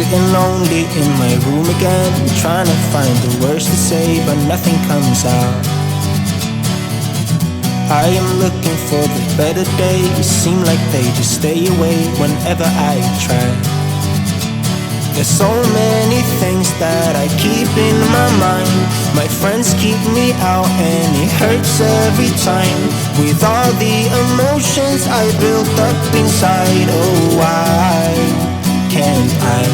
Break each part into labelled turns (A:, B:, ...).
A: Sitting lonely in my room again, trying to find the words to say, but nothing comes out. I am looking for the better days, seem like they just stay away whenever I try. There's so many things that I keep in my mind. My friends keep me out and it hurts every time. With all the emotions I built up inside, oh why can't I?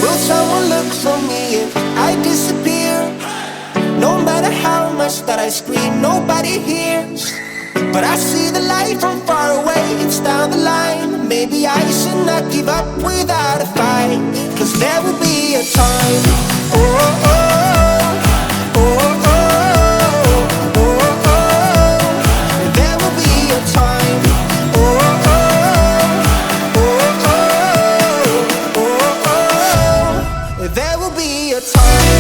A: Will someone look for me if I disappear? No matter how much that I scream, nobody hears. But I see the light from far away, it's down the line. Maybe I should not give up without a fight, 'cause there will be a time. Oh, oh, oh, oh, oh, oh, oh. There will be a time. Oh, oh, oh, oh, oh, oh. There will be a time.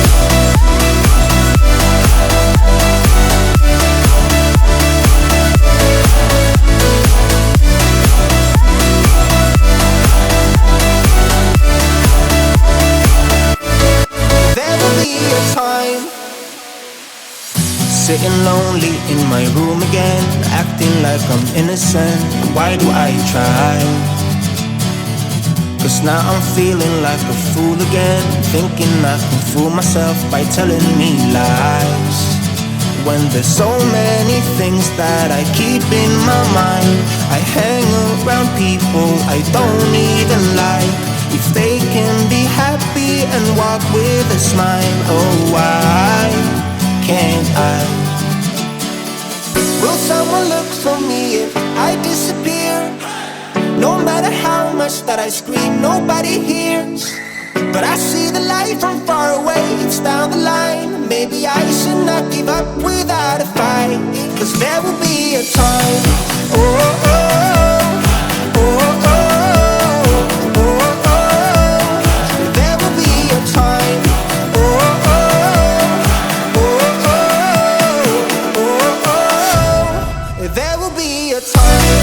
A: Sitting lonely in my room again, acting like I'm innocent. Why do I try? 'Cause now I'm feeling like a fool again, thinking I can fool myself by telling me lies. When there's so many things that I keep in my mind, I hang around people I don't even like. If they can be happy and walk with a smile, oh why can't I? Will someone look for me if I disappear? No matter how much that I scream, nobody hears. But I see the light from far away, it's down the line. Maybe I should not give up without a fight, 'cause there will be a time. Oh, oh, oh, oh, oh, oh, oh. There will be a time. Oh, oh, oh, oh, oh, oh. There will be a time.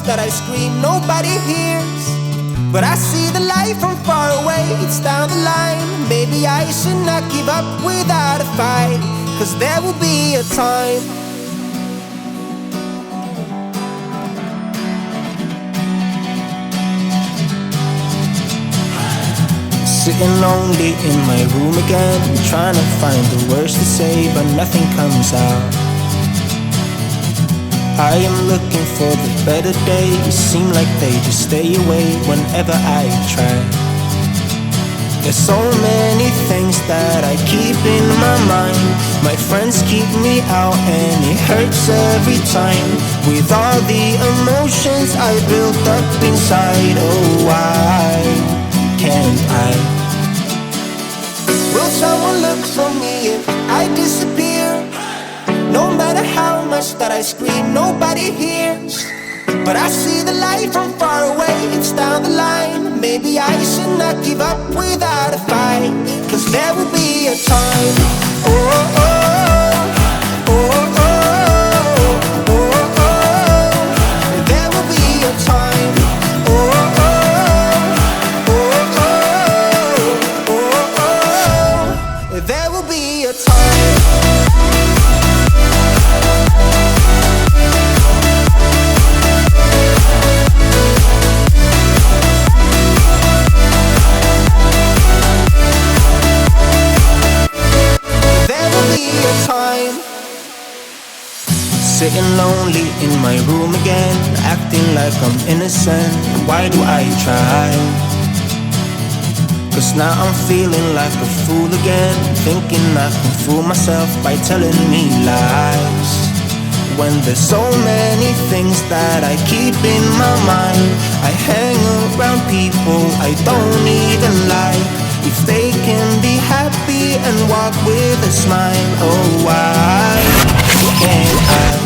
A: That I scream, nobody hears. But I see the light from far away, it's down the line. Maybe I should not give up without a fight, 'cause there will be a time. Sitting lonely in my room again, trying to find the words to say, but nothing comes out. I am looking for the better days, seem like they just stay away whenever I try. There's so many things that I keep in my mind. My friends keep me out and it hurts every time. With all the emotions I built up inside, oh why can't I? Will someone look for me if I disappear? No matter how much that I scream, nobody hears. But I see the light from far away, it's down the line. Maybe I should not give up without a fight, 'cause there will be a time. Oh, oh, oh, oh, oh, oh, oh. There will be a time. Oh, oh, oh, oh, oh, oh. There will be a time. Sitting lonely in my room again, acting like I'm innocent. Why do I try? 'Cause now I'm feeling like a fool again, thinking I can fool myself by telling me lies. when there's so many things that I keep in my mind. I hang around people I don't even like. If they can be happy and walk with a smile, oh why can't I?